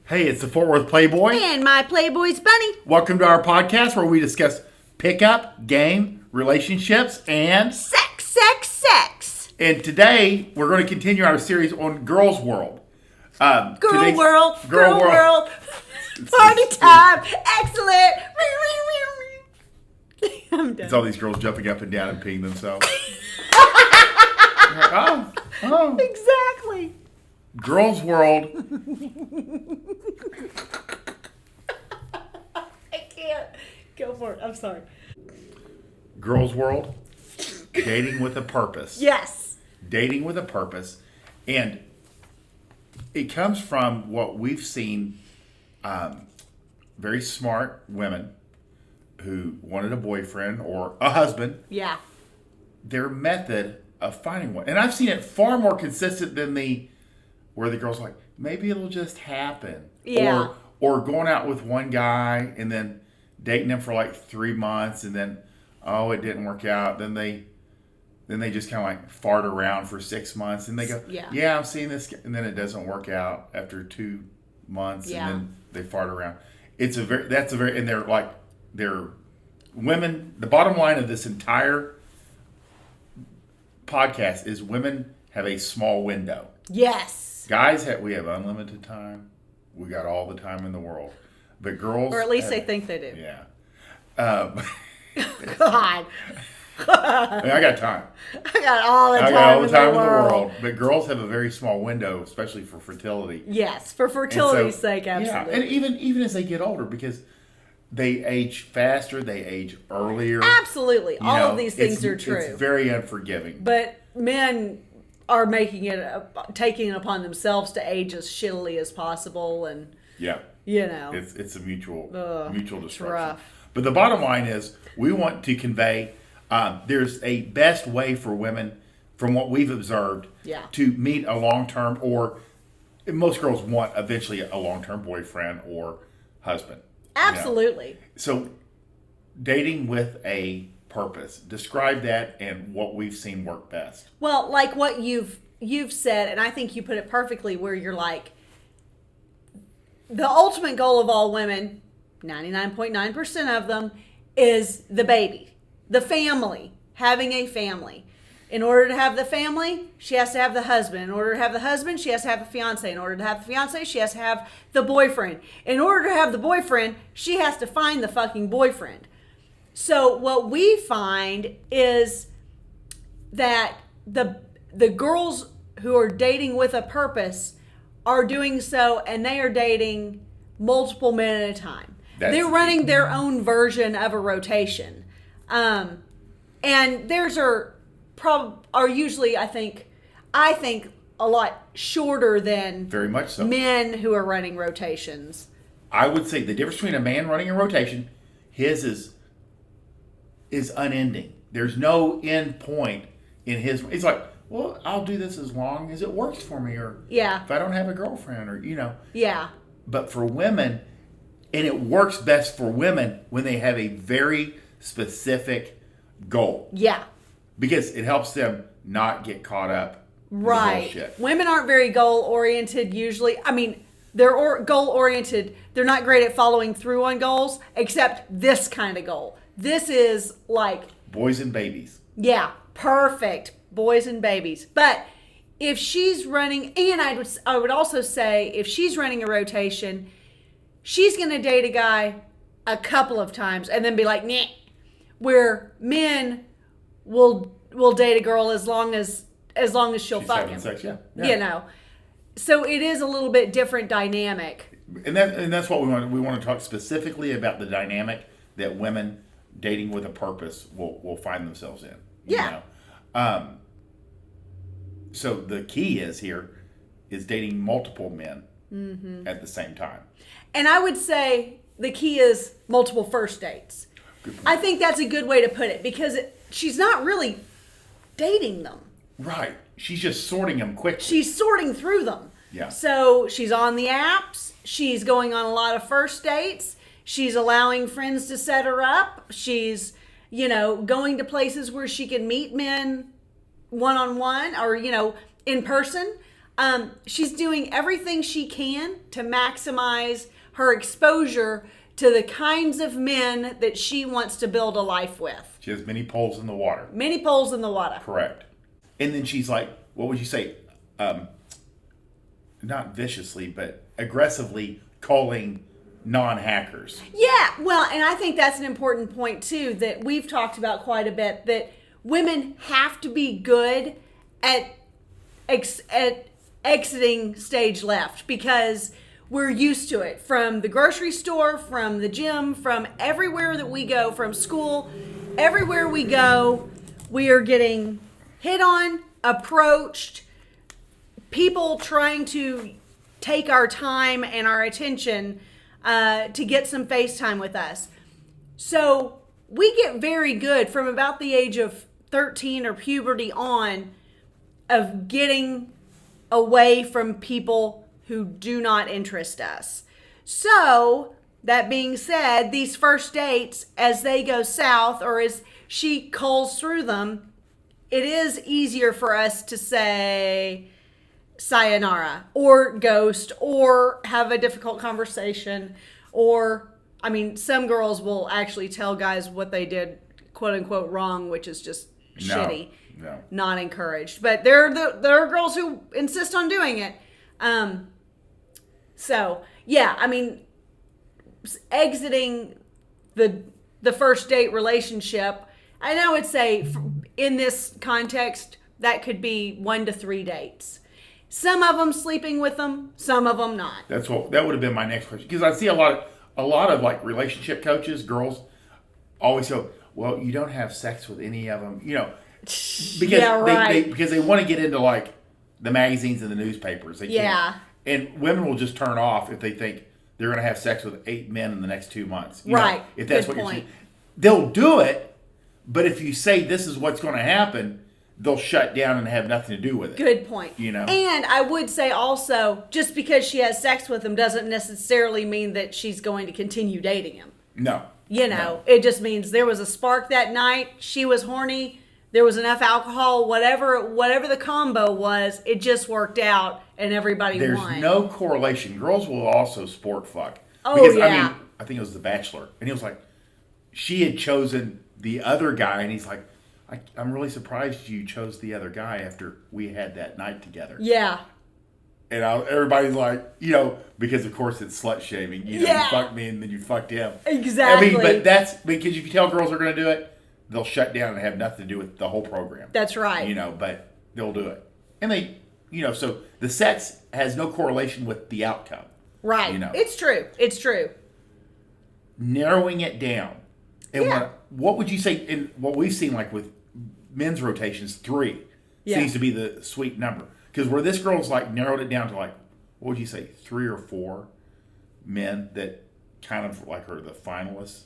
Hey, it's the Fort Worth Playboy. And my Playboys Bunny. Welcome to our podcast where we discuss pickup, game, relationships, and Sex. And today we're going to continue our series on Girls World. Girl World. Party time. Excellent. I'm done. It's all these girls jumping up and down and peeing themselves. Oh. Exactly. Girls World. I can't. Go for it. I'm sorry. Girls World. Dating with a purpose. Yes. Dating with a purpose. And it comes from what we've seen, very smart women who wanted a boyfriend or a husband. Yeah. Their method of finding one. And I've seen it far more consistent than where the girl's like, maybe it'll just happen. Yeah. Or going out with one guy and then dating him for like 3 months and then, oh, it didn't work out. Then they just kind of like fart around for 6 months and they go, yeah, I'm seeing this. And then it doesn't work out after 2 months and then they fart around. And they're women. The bottom line of this entire podcast is women have a small window. Yes. Guys, we have unlimited time. We got all the time in the world. But girls... Or at least they think they do. Yeah. God. I got time. I got all the time, all the time in the world. But girls have a very small window, especially for fertility. Yes, for fertility's sake, absolutely. Yeah, and even as they get older, because they age faster, they age earlier. Absolutely. All of these things are true. It's very unforgiving. But men are taking it upon themselves to age as shittily as possible, and it's a mutual destruction. Rough. But the bottom line is, we want to convey there's a best way for women, from what we've observed, to meet a long-term, or most girls want eventually a long-term boyfriend or husband. Absolutely. So, dating with a purpose. Describe that and what we've seen work best. Well, like what you've said, and I think you put it perfectly, where you're like, the ultimate goal of all women, 99.9% of them, is the baby, the family, having a family. In order to have the family, she has to have the husband. In order to have the husband, she has to have the fiance. In order to have the fiance, she has to have the boyfriend. In order to have the boyfriend, she has to find the fucking boyfriend. So what we find is that the girls who are dating with a purpose are doing so, and they are dating multiple men at a time. They're running their own version of a rotation. And theirs are usually, I think a lot shorter than very much so men who are running rotations. I would say the difference between a man running a rotation, his is unending. There's no end point in his. It's like, well, I'll do this as long as it works for me, or if I don't have a girlfriend, or But for women, and it works best for women when they have a very specific goal. Yeah. Because it helps them not get caught up in the bullshit. Women aren't very goal-oriented usually. I mean, they're goal-oriented. They're not great at following through on goals, except this kind of goal. This is like... boys and babies. Yeah, perfect. Boys and babies. But if she's running... And I would also say, if she's running a rotation, she's going to date a guy a couple of times and then be like, nah. Where men will date a girl as long as she'll fuck him. Sex, yeah. You know. So it is a little bit different dynamic. And that's what we want. We want to talk specifically about the dynamic that women dating with a purpose will find themselves in. You know? So the key is dating multiple men at the same time. And I would say the key is multiple first dates. I think that's a good way to put it, because she's not really dating them. Right. She's just sorting them quickly. She's sorting through them. Yeah. So she's on the apps. She's going on a lot of first dates. She's allowing friends to set her up. She's, going to places where she can meet men one-on-one or, in person. She's doing everything she can to maximize her exposure to the kinds of men that she wants to build a life with. She has many poles in the water. Many poles in the water. Correct. And then she's like, what would you say? Not viciously, but aggressively calling non-hackers. Yeah, well, and I think that's an important point too that we've talked about quite a bit, that women have to be good at exiting stage left, because we're used to it from the grocery store, from the gym, from everywhere that we go, from school, everywhere we go, we are getting hit on, approached, people trying to take our time and our attention to get some FaceTime with us. So we get very good from about the age of 13 or puberty on of getting away from people who do not interest us. So that being said, these first dates, as they go south or as she culls through them, it is easier for us to say sayonara or ghost or have a difficult conversation, or, I mean, some girls will actually tell guys what they did, quote unquote, wrong, which is just shitty. No. Not encouraged. But there are girls who insist on doing it. So, yeah, I mean, exiting the first date relationship, and I would say in this context, that could be 1 to 3 dates. Some of them sleeping with them, some of them not. That would have been my next question, because I see a lot of like relationship coaches, girls always go, well, you don't have sex with any of them, because yeah, right. because they want to get into like the magazines and the newspapers. They yeah. can't. And women will just turn off if they think they're going to have sex with 8 men in the next 2 months. Right. If that's Good what point. you're saying. They'll do it, but if you say this is what's going to happen, they'll shut down and have nothing to do with it. Good point. And I would say also, just because she has sex with him doesn't necessarily mean that she's going to continue dating him. No. No. It just means there was a spark that night. She was horny. There was enough alcohol. Whatever the combo was, it just worked out, and everybody won. There's no correlation. Girls will also sport fuck. Oh, because, yeah. I think it was The Bachelor, and he was like, she had chosen the other guy, and he's like, I'm really surprised you chose the other guy after we had that night together. Yeah. And everybody's like, because of course it's slut shaming. You fucked me and then you fucked him. Exactly. But that's because if you tell girls are going to do it, they'll shut down and have nothing to do with the whole program. That's right. But they'll do it. And they, so the sex has no correlation with the outcome. Right. It's true. It's true. Narrowing it down. And Yeah. what would you say, in what we've seen like with men's rotations, 3 seems to be the sweet number. Because where this girl's like narrowed it down to like, what would you say, 3 or 4 men that kind of like are the finalists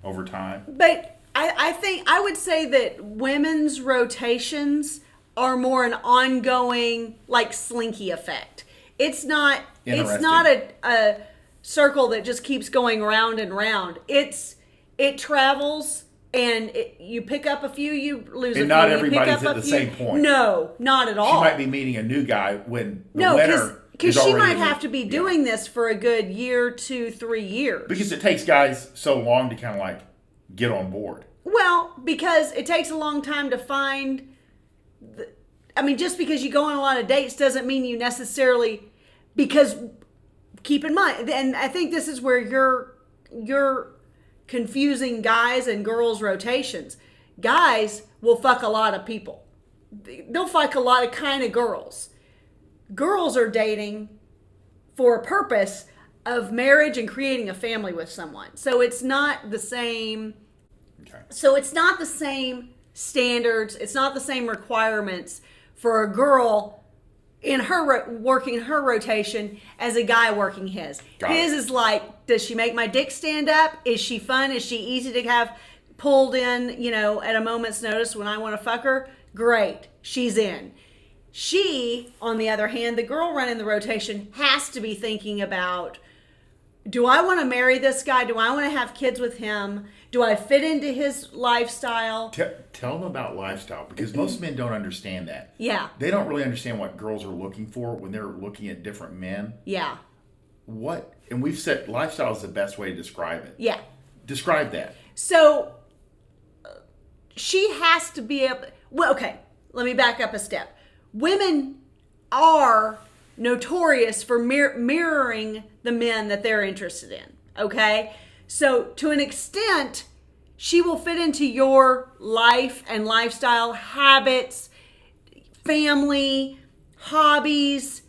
over time? But I think I would say that women's rotations are more an ongoing, like, slinky effect. It's not a circle that just keeps going round and round. It travels, and you pick up a few, you lose a few. And not you pick everybody's up at a the few. same point. No, not at all. She might be meeting a new guy when the No, winner because is she already might have to be doing this for a good year, 2, 3 years. Because it takes guys so long to kind of like get on board. Well, because it takes a long time to find. Just because you go on a lot of dates doesn't mean you necessarily. Because keep in mind, and I think this is where you're confusing guys and girls' rotations. Guys will fuck a lot of people. They'll fuck a lot of kind of girls. Girls are dating for a purpose of marriage and creating a family with someone. So it's not the same. Okay. So it's not the same standards. It's not the same requirements for a girl in her working her rotation as a guy working his. His is like, does she make my dick stand up? Is she fun? Is she easy to have pulled in, at a moment's notice when I want to fuck her? Great. She's in. She, on the other hand, the girl running the rotation has to be thinking about do I want to marry this guy? Do I want to have kids with him? Do I fit into his lifestyle? Tell them about lifestyle, because most men don't understand that. Yeah. They don't really understand what girls are looking for when they're looking at different men. Yeah. And we've said lifestyle is the best way to describe it. Yeah. Describe that. So she has to be able. Well, okay, let me back up a step. Women are notorious for mirroring the men that they're interested in. Okay, so to an extent, she will fit into your life and lifestyle, habits, family, hobbies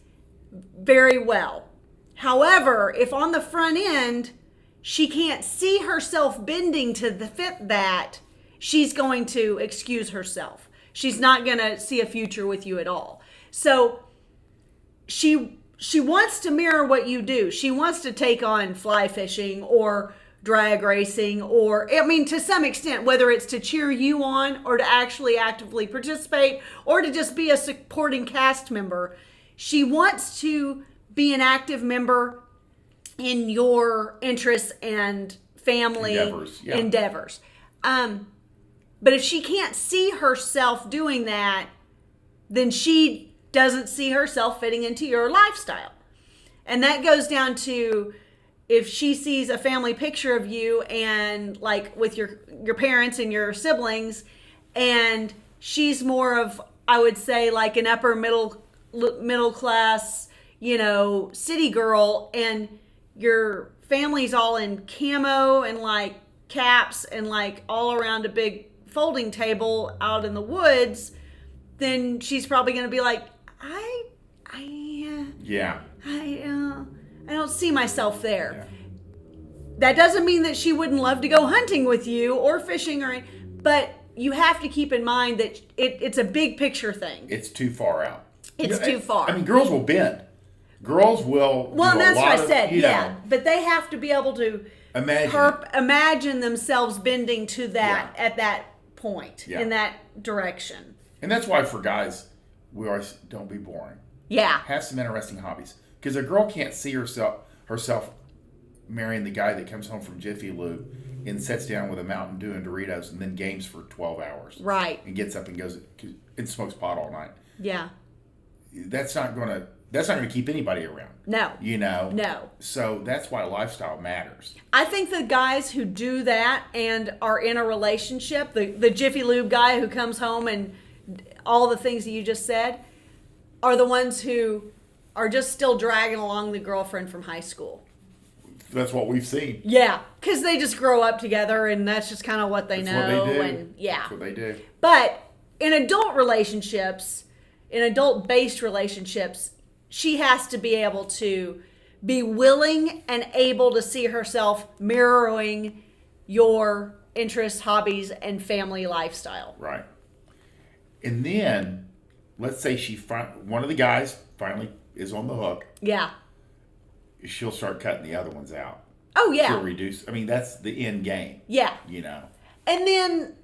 very well. However, if on the front end she can't see herself bending to fit that, she's going to excuse herself. She's not going to see a future with you at all. So she wants to mirror what you do. She wants to take on fly fishing or drag racing, or, I mean, to some extent, whether it's to cheer you on or to actually actively participate or to just be a supporting cast member. She wants to be an active member in your interests and family endeavors. But if she can't see herself doing that, then she doesn't see herself fitting into your lifestyle. And that goes down to if she sees a family picture of you and like with your parents and your siblings, and she's more of, I would say, like an upper middle class, city girl, and your family's all in camo and like caps and like all around a big folding table out in the woods, then she's probably going to be like, I don't see myself there. Yeah. That doesn't mean that she wouldn't love to go hunting with you or fishing but you have to keep in mind that it's a big picture thing. It's too far out. It's too far. I mean, girls will bend. Girls will. Well, that's what I said. Yeah, but they have to be able to imagine themselves bending to that at that point in that direction. And that's why for guys, we always don't be boring. Yeah. Have some interesting hobbies, because a girl can't see herself marrying the guy that comes home from Jiffy Lube and sits down with a Mountain Dew and Doritos and then games for 12 hours. Right. And gets up and goes and smokes pot all night. Yeah. That's not gonna keep anybody around. No. No. So that's why lifestyle matters. I think the guys who do that and are in a relationship, the Jiffy Lube guy who comes home and all the things that you just said, are the ones who are just still dragging along the girlfriend from high school. That's what we've seen. Yeah, because they just grow up together and that's just kind of what they know. What they do. And That's what they do. But in adult relationships, in adult-based relationships, she has to be able to be willing and able to see herself mirroring your interests, hobbies, and family lifestyle. Right. And then, let's say one of the guys finally is on the hook. Yeah. She'll start cutting the other ones out. Oh, yeah. She'll reduce. I mean, that's the end game. Yeah. And then,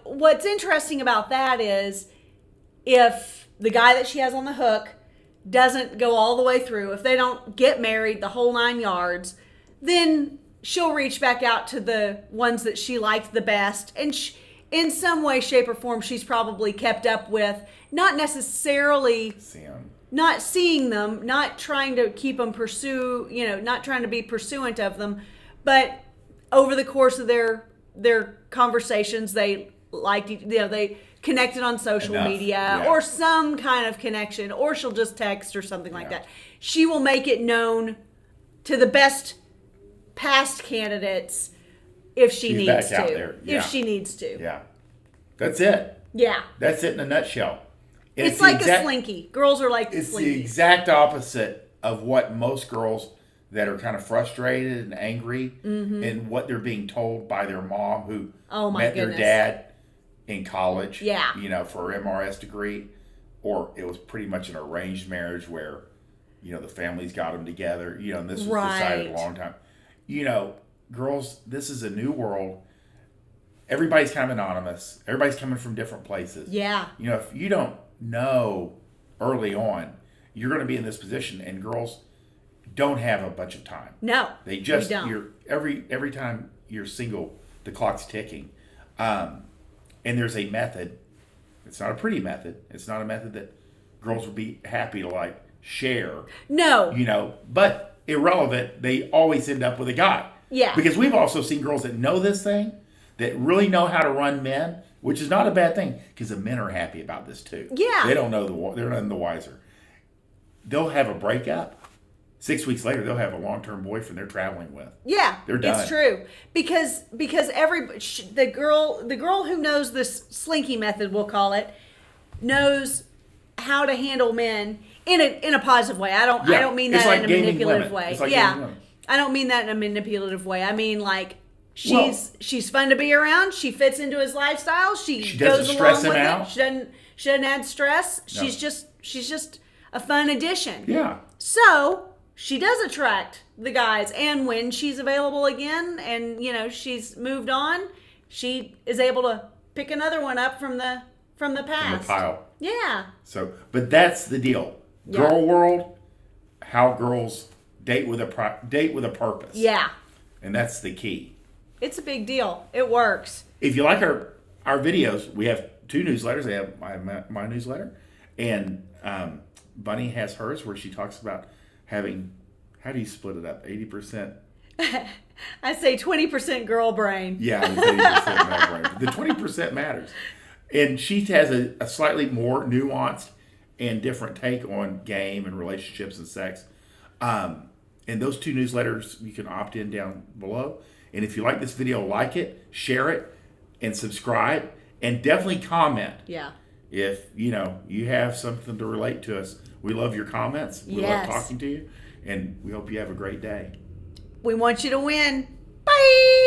what's interesting about that is if the guy that she has on the hook doesn't go all the way through, if they don't get married the whole 9 yards, then she'll reach back out to the ones that she liked the best. And in some way, shape, or form, she's probably kept up with, not necessarily not seeing them, not trying to keep them not trying to be pursuant of them, but over the course of their conversations, they liked, they connected on social media or some kind of connection, or she'll just text or something like that. She will make it known to the best past candidates if she needs to. Out there. Yeah. If she needs to. Yeah. That's it. Yeah. That's it in a nutshell. It's like a slinky. Girls are like it's slinky. The exact opposite of what most girls that are kind of frustrated and angry and what they're being told by their mom who met their dad in college, for her MRS degree, or it was pretty much an arranged marriage where, the families got them together, and this was decided a long time. Girls, this is a new world. Everybody's kind of anonymous. Everybody's coming from different places. Yeah. If you don't know early on, you're going to be in this position, and girls don't have a bunch of time. No, They just, we don't. you're every time you're single, the clock's ticking. And there's a method. It's not a pretty method. It's not a method that girls would be happy to like share. No. You know, but irrelevant, they always end up with a guy. Yeah. Because we've also seen girls that know this thing, that really know how to run men, which is not a bad thing, because the men are happy about this too. Yeah. They don't know they're none the wiser. They'll have a breakup. 6 weeks later, they'll have a long-term boyfriend they're traveling with. Yeah, They're done. It's true because the girl who knows this slinky method, we'll call it, knows how to handle men in a positive way. I don't mean it's that like in a gaming manipulative women. way. It's like gaming Yeah, women. I don't mean that in a manipulative way. I mean like she's fun to be around. She fits into his lifestyle. She doesn't goes stress along him with out. it. She doesn't add stress. No. She's just a fun addition. Yeah. So she does attract the guys, and when she's available again, and you know she's moved on, she is able to pick another one up from the past. From the pile. Yeah. So, but that's the deal. Yeah. Girl world, how girls date with a purpose. Yeah. And that's the key. It's a big deal. It works. If you like our videos, we have 2 newsletters. I have my newsletter, and Bunny has hers, where she talks about having, how do you split it up? 80%. I say 20% girl brain. Yeah, it's 80% male brain. The 20% matters. And she has a slightly more nuanced and different take on game and relationships and sex. And those 2 newsletters, you can opt in down below. And if you like this video, like it, share it, and subscribe, and definitely comment. Yeah. If, you have something to relate to us. We love your comments. We love talking to you. And we hope you have a great day. We want you to win. Bye.